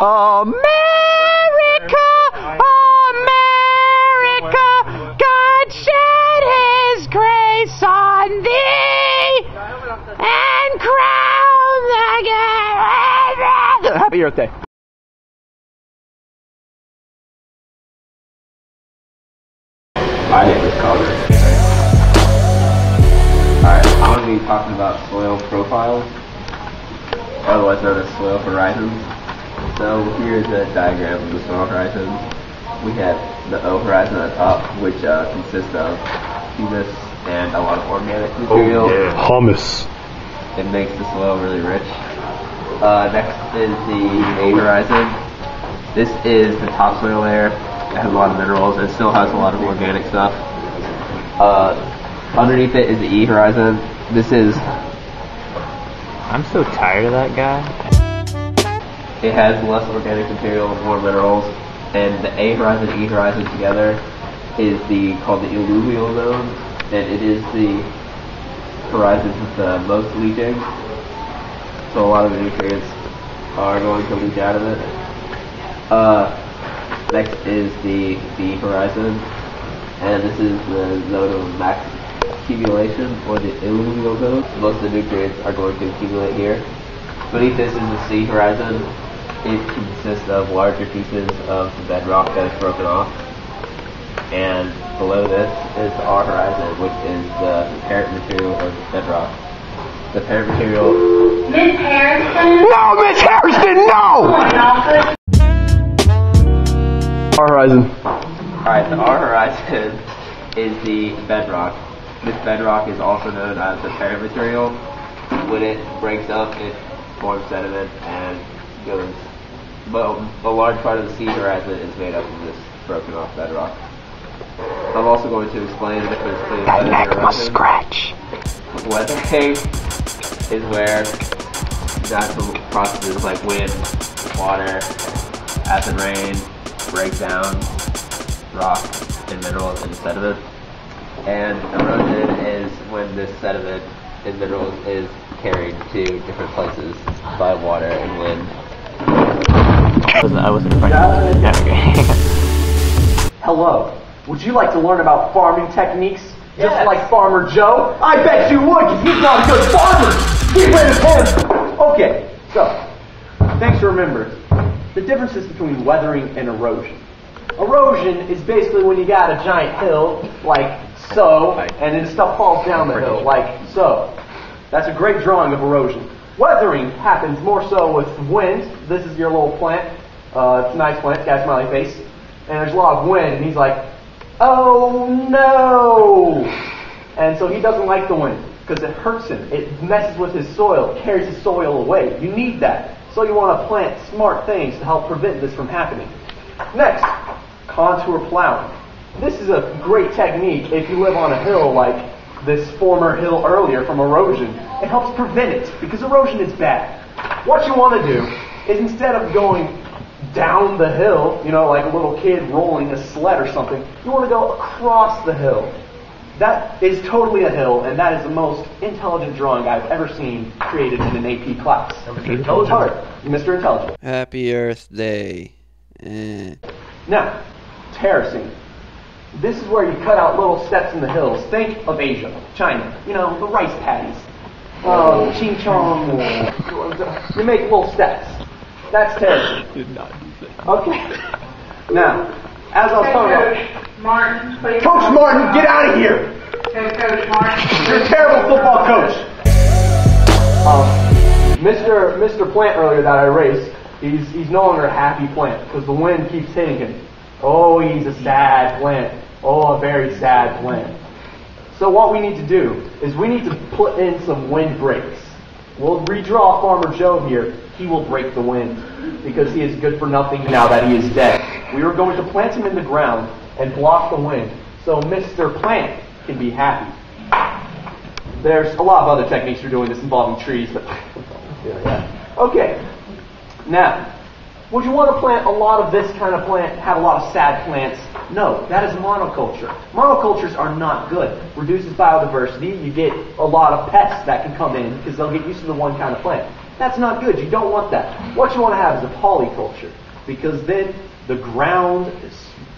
America, America, God shed His grace on thee and crown the Happy Earth Day. I hate this color. Alright, I'm going to be talking about soil profiles, otherwise known as soil horizons. So here's a diagram of the soil horizons. We have the O horizon at the top, which consists of humus and a lot of organic material. Oh, yeah. Hummus. It makes the soil really rich. Next is the A horizon. This is the topsoil layer. It has a lot of minerals. It still has a lot of organic stuff. Underneath it is the E horizon. This is... I'm so tired of that guy. It has less organic material, more minerals. And the A horizon and E horizon together is called the alluvial zone. And it is the horizon with the most leaching. So a lot of the nutrients are going to leach out of it. Next is the B horizon, and this is the zone of max accumulation, or the alluvial zone. Most of the nutrients are going to accumulate here. Beneath this is the C horizon. It consists of larger pieces of the bedrock that is broken off. And below this is the R horizon, which is the parent material of the bedrock. The parent material... Miss Harrison? No, Miss Harrison, no! R horizon. Alright, the R horizon is the bedrock. This bedrock is also known as the parent material. When it breaks up, it forms sediment and goes... But a large part of the C horizon is made up of this broken off bedrock. I'm also going to explain the difference between weathering and erosion. Scratch. Weathering is where natural processes like wind, water, acid rain, break down rock and minerals and sediment. And erosion is when this sediment and minerals is carried to different places by water and wind. I wasn't in front. Yeah, okay. Hello. Would you like to learn about farming techniques? Just like Farmer Joe? I bet you would, because he's not a good farmer! Get rid of him! Okay, so, thanks for remembering. The differences between weathering and erosion. Erosion is basically when you got a giant hill, like so, and then stuff falls down the hill, like so. That's a great drawing of erosion. Weathering happens more so with wind. This is your little plant. It's a nice plant, it's got a smiley face. And there's a lot of wind, and he's like, oh no! And so he doesn't like the wind, because it hurts him. It messes with his soil, it carries his soil away. You need that. So you want to plant smart things to help prevent this from happening. Next, contour plowing. This is a great technique if you live on a hill like this former hill earlier from erosion. It helps prevent it, because erosion is bad. What you want to do is, instead of going down the hill, you know, like a little kid rolling a sled or something, you want to go across the hill. That is totally a hill, and that is the most intelligent drawing I've ever seen created in an AP class. Mr. Intelligent. Mr. Intelligent. Happy Earth Day. Now, terracing. This is where you cut out little steps in the hills. Think of Asia, China, you know, the rice paddies. Ching chong. You make little steps. That's terracing. Did not do that. Okay. Now, as I was talking about... Martin, please. Coach Martin, get out of here! Coach Martin. You're a terrible football coach. Mr. Plant earlier that I erased, he's no longer a happy plant because the wind keeps hitting him. Oh, he's a sad plant. Oh, a very sad plant. So what we need to do is we need to put in some wind breaks. We'll redraw Farmer Joe here. He will break the wind because he is good for nothing now that he is dead. We are going to plant him in the ground and block the wind so Mr. Plant can be happy. There's a lot of other techniques for doing this involving trees, but yeah. Okay. Now, would you want to plant a lot of this kind of plant, have a lot of sad plants? No, that is monoculture. Monocultures are not good. Reduces biodiversity. You get a lot of pests that can come in because they'll get used to the one kind of plant. That's not good. You don't want that. What you want to have is a polyculture, because then the ground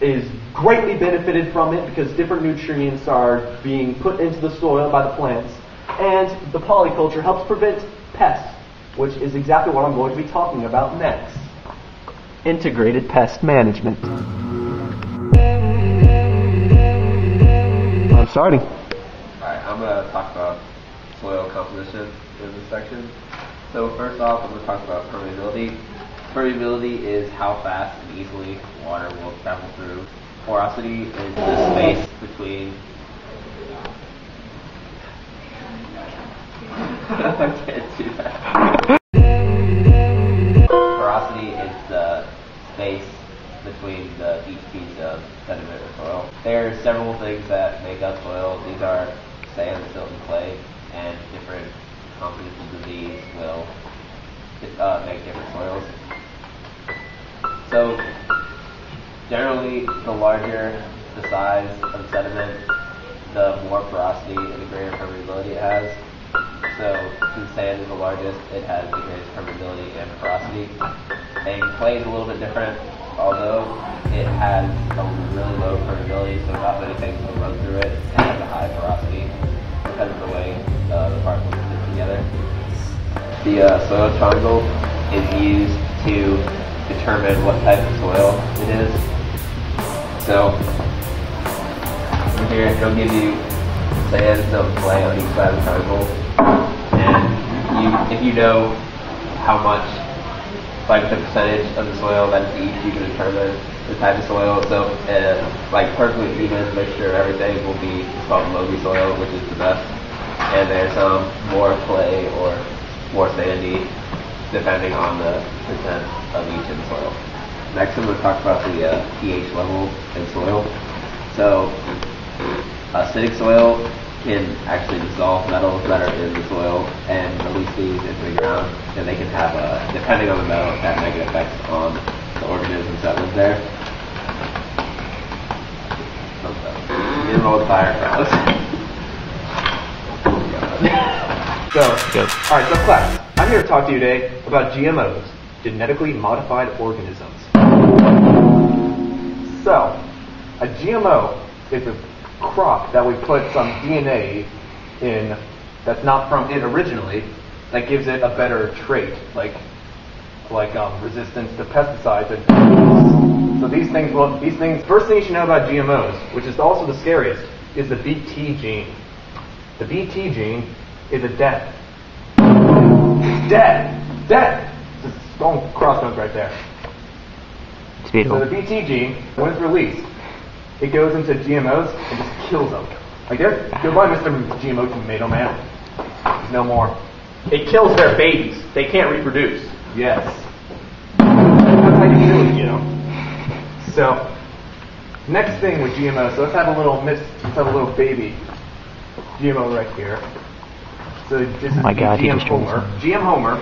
is greatly benefited from it because different nutrients are being put into the soil by the plants, and the polyculture helps prevent pests, which is exactly what I'm going to be talking about next. Integrated pest management. I'm starting. Alright, I'm going to talk about soil composition in this section. So first off, I'm going to talk about permeability. Permeability is how fast and easily water will travel through. Porosity is the space between... I can't do that. Porosity is the space between each piece of sediment or soil. There are several things that make up soil. These are sand, silt, and clay, and different compositions of these will make different soils. So generally, the larger the size of the sediment, the more porosity and the greater permeability it has. So since sand is the largest, it has the greatest permeability and porosity. And clay is a little bit different, although it has a really low permeability, so not many things will run through it, and has a high porosity because of the way the particles fit together. The soil triangle is used to determine what type of soil it is. So here it'll give you sand, silt, and clay on each side of the triangle, and if you know how much, like the percentage of the soil that is each, you can determine the type of soil. So like perfectly even mixture of everything will be called loamy soil, which is the best, and there's some more clay or more sandy depending on the percent of each in the soil. Next I'm going to talk about the pH level in soil. So acidic soil can actually dissolve metals that are in the soil and release these into the ground, and they can have, depending on the metal, have negative effects on the organisms that live there. Get an old fire crowds. Alright, so class, I'm here to talk to you today about GMOs, genetically modified organisms. So, a GMO is a crop that we put some DNA in that's not from it originally, that gives it a better trait, like resistance to pesticides and chemicals. So these things, first thing you should know about GMOs, which is also the scariest, is the BT gene. The BT gene is a death. Death! Just going crossroads right there. It's beautiful. So the BT gene, when it's released, it goes into GMOs and just kills them. Like, goodbye, Mr. GMO Tomato Man. There's no more. It kills their babies. They can't reproduce. Yes. That's how you kill it, you know. So, next thing with GMOs, so let's have a little baby GMO right here. So this is GM Homer. GM Homer.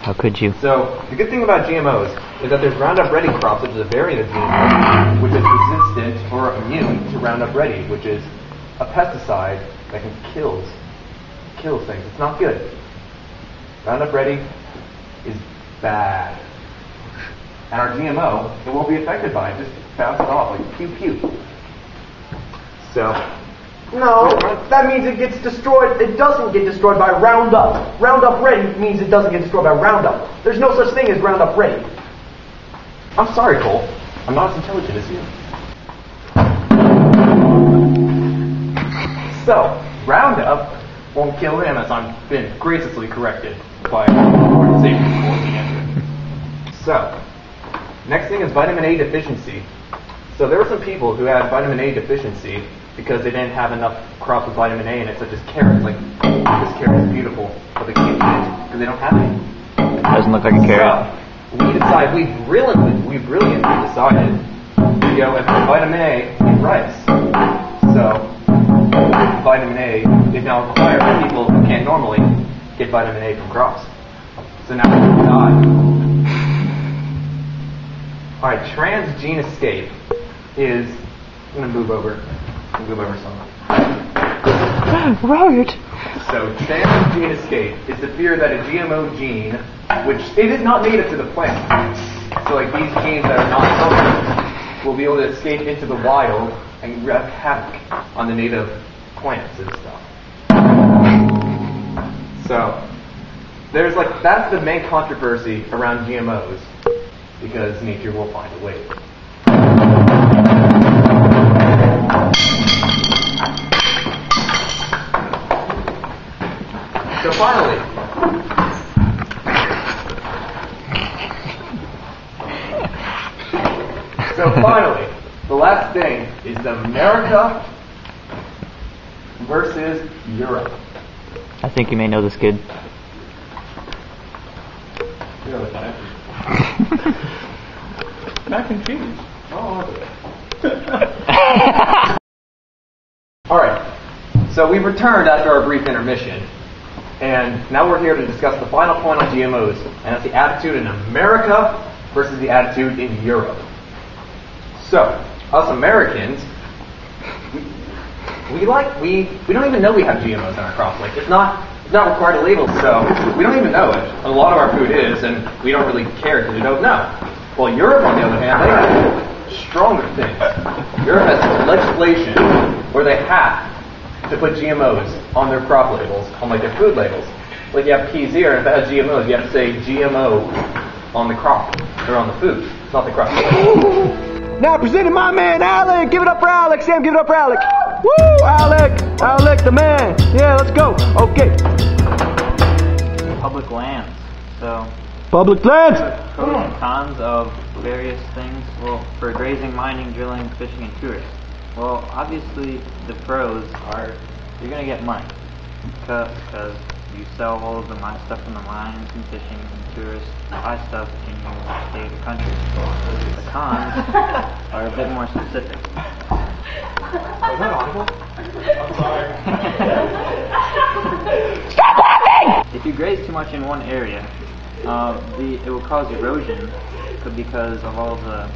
How could you? So, the good thing about GMOs is that there's Roundup Ready crops, which is a variant of GMOs, which is resistant or immune to Roundup Ready, which is a pesticide that kills things. It's not good. Roundup Ready is bad. And our GMO, it won't be affected by it. Just bounce it off like pew pew. So, no, that means it gets destroyed. It doesn't get destroyed by Roundup. Roundup Ready means it doesn't get destroyed by Roundup. There's no such thing as Roundup Ready. I'm sorry, Cole. I'm not as intelligent as you. So, Roundup won't kill him, as I've been graciously corrected by the safety. So, next thing is vitamin A deficiency. So there were some people who had vitamin A deficiency because they didn't have enough crops with vitamin A in it, such as carrots. Like, this carrot is beautiful, but they can't eat it because they don't have any. Doesn't look like a carrot. So, we brilliantly decided to go and put vitamin A in rice. So, vitamin A is now required for people who can't normally get vitamin A from crops. So now we die. Alright, transgene escape is... I'm going to move over some. Robert! So Shan's gene escape is the fear that a GMO gene, which it is not native to the plant, so like these genes that are not healthy, will be able to escape into the wild and wreak havoc on the native plants and stuff. So there's like that's the main controversy around GMOs, because nature will find a way. So finally, the last thing is the America versus Europe. I think you may know this kid. You know the time. Mac and cheese. Oh, Alright, so we've returned after our brief intermission, and now we're here to discuss the final point on GMOs, and that's the attitude in America versus the attitude in Europe. So, us Americans, we don't even know we have GMOs in our crops. Like, it's not required to label, so we don't even know it. A lot of our food is, and we don't really care because we don't know. Well, Europe, on the other hand, they have stronger things. Europe has legislation where they have to put GMOs on their crop labels, on like their food labels. Like you have peas here, and if it has GMOs, you have to say GMO on the crop, or on the food, not the crop. Now presenting my man Alec. Give it up for Alex. Sam, give it up for Alec. Woo, Alec. Alec, the man. Yeah, let's go. Okay. Public lands. So, Public lands. pros and cons of various things. Well, for grazing, mining, drilling, fishing, and tourists. Well, obviously, the pros are you're going to get money. Because you sell all of the stuff from the mines and fishing and tourists buy stuff in your state or country. The cons are a bit more specific. Is that audible? I'm sorry. Stop laughing! If you graze too much in one area, it will cause erosion because of all the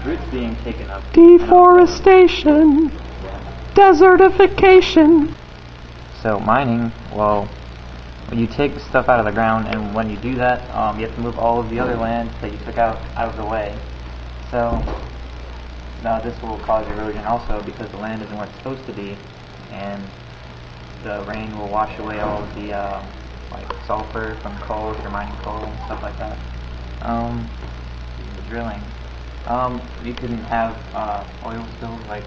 roots being taken up. Deforestation. Desertification. So mining, well, when you take stuff out of the ground, and when you do that, you have to move all of the other land that you took out of the way. So this will cause erosion also because the land isn't where it's supposed to be, and the rain will wash away all of the like sulfur from coal if you're mining coal and stuff like that. The drilling. You can have oil spills, like,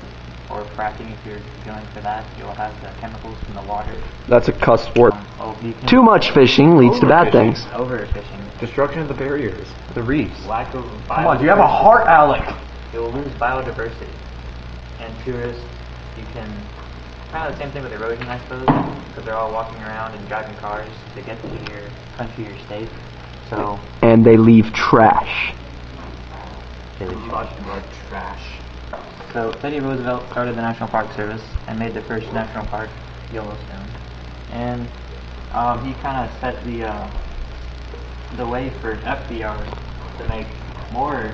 or fracking if you're drilling for that. You'll have the chemicals from the water. That's a cuss word. You can Too much fishing leads to bad things. Overfishing. Destruction of the barriers, the reefs. Lack of Come on, do you have a heart, Alec? You'll lose biodiversity. And tourists, you can kind of the same thing with erosion, I suppose, because they're all walking around and driving cars to get to your country or state. So And they leave trash. they leave trash. So Teddy Roosevelt started the National Park Service and made the first national park, Yellowstone. And he kind of set the way for FDR to make more.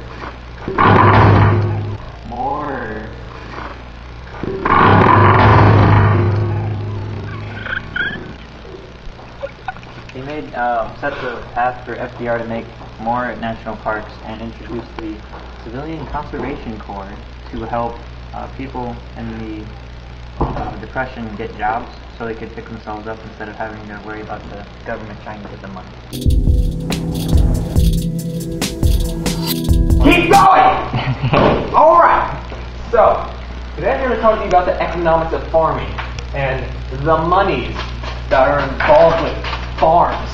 He made set the path for FDR to make more national parks and introduce the Civilian Conservation Corps to help people in the Depression get jobs so they could pick themselves up instead of having to worry about the government trying to give them money. Keep going! Alright, so, today I'm going to talk to you about the economics of farming and the monies that are involved with farms.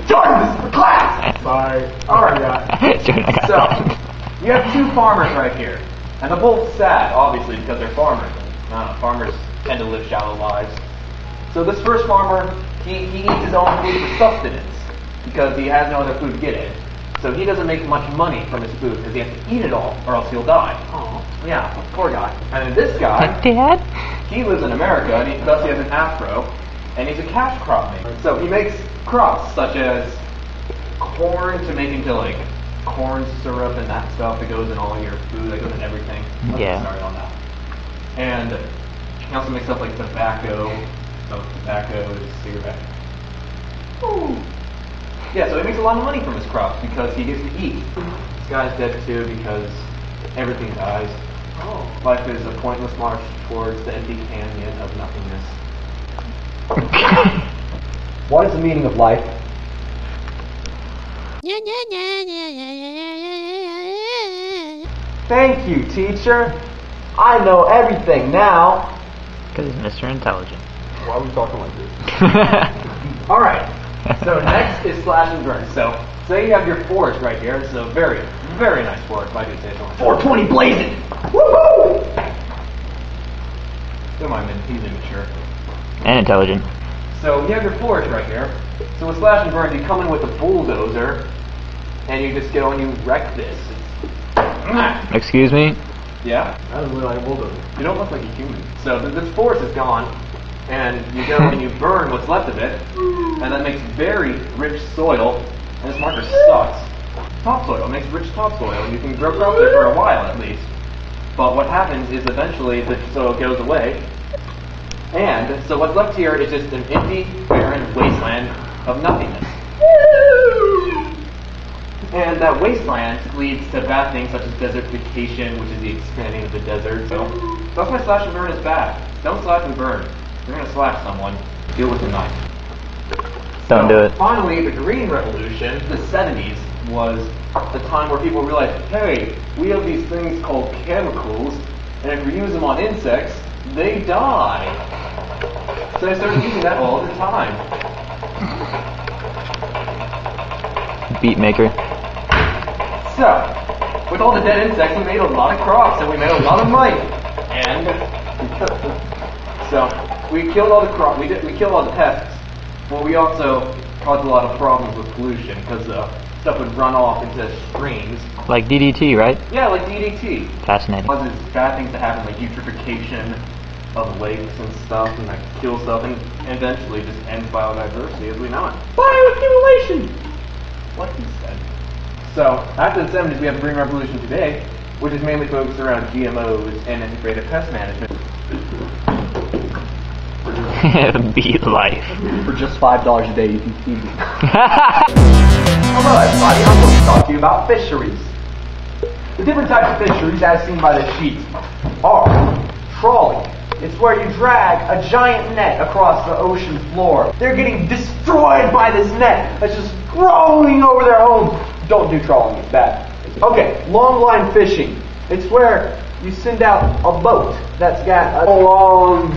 Jordan, this is for class! Sorry. Alright, so, you have two farmers right here, and they're both sad, obviously, because they're farmers. Farmers tend to live shallow lives. So this first farmer, he eats his own food for sustenance, because he has no other food to get in. So he doesn't make much money from his food, because he has to eat it all, or else he'll die. Oh, yeah, poor guy. And then this guy, Dad? he lives in America, and thus he has an afro, and he's a cash crop maker. So he makes crops such as corn to make into like corn syrup and that stuff that goes in all your food, that goes in everything. Let's get started on that. And He also makes stuff like tobacco. So tobacco is cigarette. Ooh. Yeah, so he makes a lot of money from his crops because he gets to eat. This guy's dead too because everything dies. Oh. Life is a pointless march towards the empty canyon of nothingness. What is the meaning of life? Thank you, teacher. I know everything now. Because he's Mr. Intelligent. Why are we talking like this? Alright, so next is slash and burn. So, say you have your forest right here. It's a very, very nice forest, if I do say so. 420 blazing! Woohoo! Don't mind him, he's immature. And intelligent. So you have your forest right here. So with slash and burn, you come in with a bulldozer, and you just go and you wreck this. Excuse me? Yeah? I don't look like a bulldozer. You don't look like a human. So this forest is gone, and you go and you burn what's left of it, and that makes very rich soil, and this marker sucks. Topsoil makes rich topsoil, and you can grow crops there for a while at least. But what happens is eventually the soil goes away, and so what's left here is just an empty, barren wasteland of nothingness. And that wasteland leads to bad things such as desertification, which is the expanding of the desert. So that's why slash and burn is bad. Don't slash and burn. If you're going to slash someone, deal with a knife. Don't do it. Finally, the Green Revolution, the 70s, was the time where people realized, hey, we have these things called chemicals, and if we use them on insects, they die. So they started using that all the time. Beat maker. So, with all the dead insects, we made a lot of crops, and we made a lot of money. And so we killed all the crops. We killed all the pests, but we also caused a lot of problems with pollution because stuff would run off into streams. Like DDT, right? Yeah, like DDT. Fascinating. Causes bad things to happen, like eutrophication of lakes and stuff, and that kills stuff, and eventually just ends biodiversity as we know it. Bioaccumulation! What he said. So, after the 70s, we have the Green Revolution today, which is mainly focused around GMOs and integrated pest management. Beat life. For just $5 a day, you can feed me. Hello, everybody. I'm going to talk to you about fisheries. The different types of fisheries, as seen by the sheet, are trawling. It's where you drag a giant net across the ocean floor. They're getting destroyed by this net that's just growing over their home. Don't do trawling, it's bad. Okay, long line fishing. It's where you send out a boat that's got a long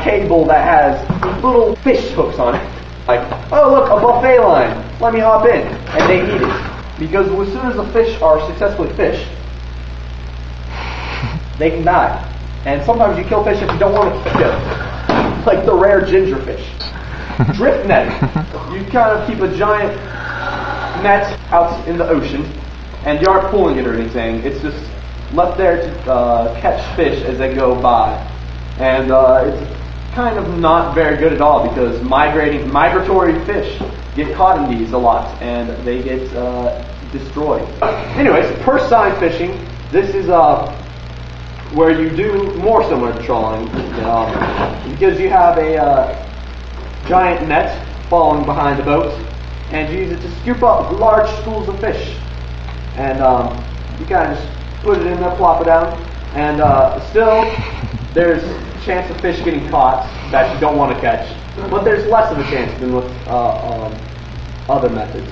cable that has little fish hooks on it. Like, oh look, a buffet line. Let me hop in. And they eat it. Because as soon as the fish are successfully fished, they can die. And sometimes you kill fish if you don't want it to kill. Like the rare gingerfish. Drift netting. You kind of keep a giant net out in the ocean, and you aren't pulling it or anything. It's just left there to catch fish as they go by. And it's kind of not very good at all because migratory fish get caught in these a lot, and they get destroyed. Anyways, purse seine fishing. This is where you do more similar to trawling, because you have a giant net falling behind the boat, and you use it to scoop up large schools of fish. And you kind of just put it in there, plop it down, and still there's a chance of fish getting caught that you don't want to catch, but there's less of a chance than with other methods.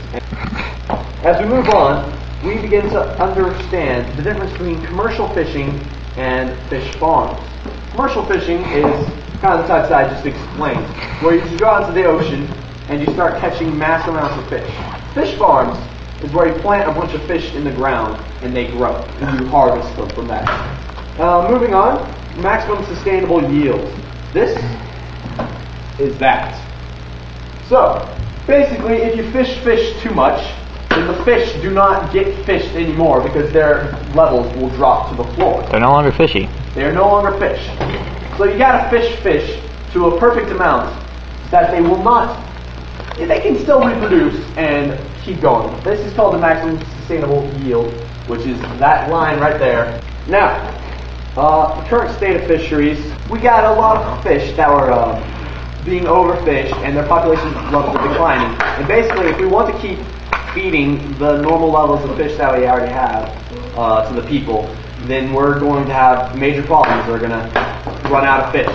As we move on, we begin to understand the difference between commercial fishing and fish farms. Commercial fishing is kind of the type that I just explained, where you just go out to the ocean and you start catching mass amounts of fish. Fish farms is where you plant a bunch of fish in the ground and they grow, and you harvest them from that. Moving on, maximum sustainable yield. This is that. So, basically, if you fish too much, then the fish do not get fished anymore because their levels will drop to the floor. They're no longer fishy. They are no longer fish. So you gotta fish to a perfect amount that they will not, they can still reproduce and keep going. This is called the maximum sustainable yield, which is that line right there. Now, The current state of fisheries, we got a lot of fish that were being overfished and their population levels are declining. And basically, if we want to keep feeding the normal levels of fish that we already have to the people, then we're going to have major problems. We're going to run out of fish,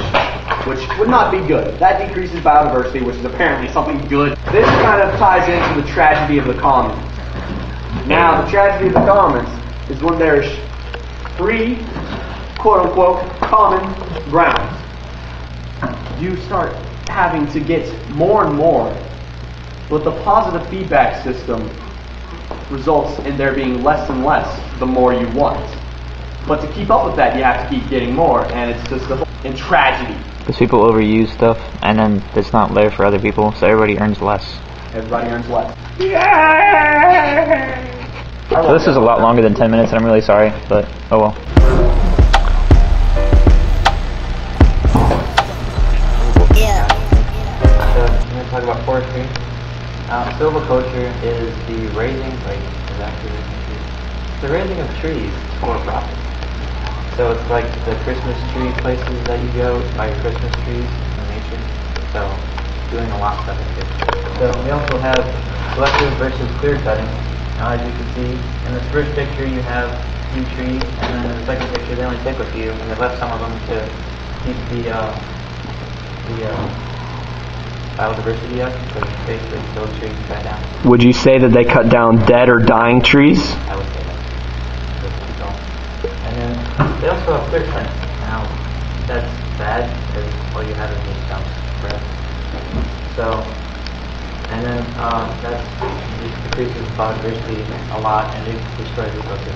which would not be good. That decreases biodiversity, which is apparently something good. This kind of ties into the tragedy of the commons. Now, the tragedy of the commons is when there's free, quote-unquote, common ground. You start having to get more and more, but the positive feedback system results in there being less and less the more you want. But to keep up with that, you have to keep getting more, and it's just a tragedy. Because people overuse stuff, and then it's not there for other people, so everybody earns less. Everybody earns less. So this is a lot longer than 10 minutes, and I'm really sorry, but oh well. So I'm going to talk about forestry. Silviculture is the raising, the raising of trees for profit. So it's like the Christmas tree places that you go to buy your Christmas trees in nature. So doing a lot of stuff in here. So we also have selective versus clear cutting. Now as you can see, in this first picture you have a few trees, and then in the second picture they only take a few, and they left some of them to keep the biodiversity up, so basically those trees cut down. Would you say that they cut down dead or dying trees? I would say that. And then they also have clear cutting. Now that's bad because all you have is these stumps, right? So, and then that just decreases biodiversity a lot and it destroys the ecosystem.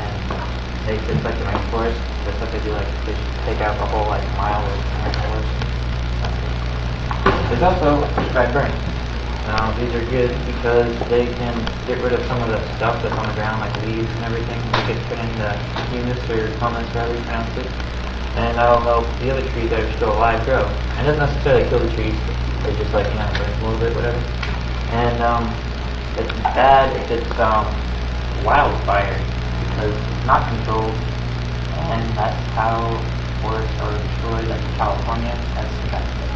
And it's like the rainforest. That's what they do. Like they take out a whole mile of rainforest. There's also prescribed burning. Now these are good because they can get rid of some of the stuff that's on the ground, like leaves and everything. They get put in the humus or humus, however you pronounce it. And that'll help the other trees that are still alive grow. And it doesn't necessarily kill the trees. It's just burn a little bit, whatever. And it's bad if it's wildfire because it's not controlled. And that's how forests are destroyed, like in California. That's the best thing.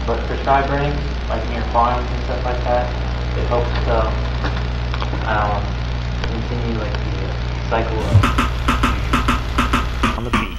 But prescribed burning, like near farms and stuff like that, it helps to continue the cycle of on the beat.